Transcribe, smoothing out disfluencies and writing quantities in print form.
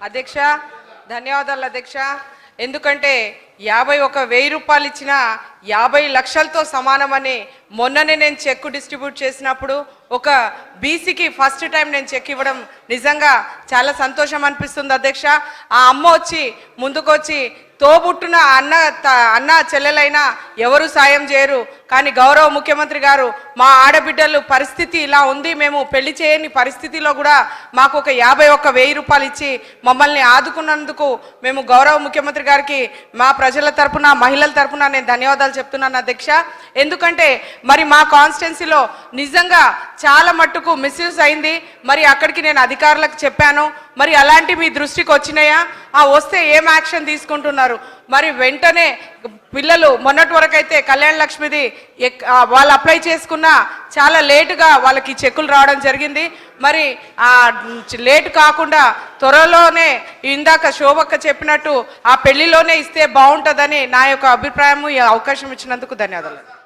అధ్యక్ష ధన్యవాదాలు అధ్యక్ష. ఎందుకంటే 51,000 రూపాయలు ఇచ్చిన 50 లక్షలతో సమానమని మొన్ననే నేను చెక్ డిస్ట్రిబ్యూట్ చేసినప్పుడు ఒక బీసీకి ఫస్ట్ టైం నేను చెక్ ఇవ్వడం నిజంగా చాలా సంతోషం అనిపిస్తుంది అధ్యక్ష. ఆ అమ్మ వచ్చి ముందుకొచ్చి తోబుట్టున అన్న చెల్లెలైనా ఎవరు సాయం చేయరు, కానీ గౌరవ ముఖ్యమంత్రి గారు మా ఆడబిడ్డలు పరిస్థితి ఇలా ఉంది, మేము పెళ్లి చేయని పరిస్థితిలో కూడా మాకు ఒక 51,000 రూపాయలు ఇచ్చి మమ్మల్ని ఆదుకున్నందుకు మేము గౌరవ ముఖ్యమంత్రి గారికి మా ప్రజల తరపున మహిళల తరపున నేను ధన్యవాదాలు చెప్తున్నాను అధ్యక్ష. ఎందుకంటే మరి మా కాన్స్టిట్యున్సీలో నిజంగా చాలా మట్టుకు మిస్యూజ్ అయింది. మరి అక్కడికి నేను అధికారులకు చెప్పాను, మరి అలాంటి మీ దృష్టికి వచ్చినాయా, వస్తే ఏం యాక్షన్ తీసుకుంటున్నారు? మరి వెంటనే పిల్లలు మొన్నటి వరకు అయితే కళ్యాణ లక్ష్మిది వాళ్ళు అప్లై చేసుకున్న చాలా లేటుగా వాళ్ళకి చెక్కులు రావడం జరిగింది. మరి లేటు కాకుండా త్వరలోనే ఇందాక శోభక్క చెప్పినట్టు ఆ పెళ్లిలోనే ఇస్తే బాగుంటుందని నా యొక్క అభిప్రాయం. ఈ అవకాశం ఇచ్చినందుకు ధన్యవాదాలు.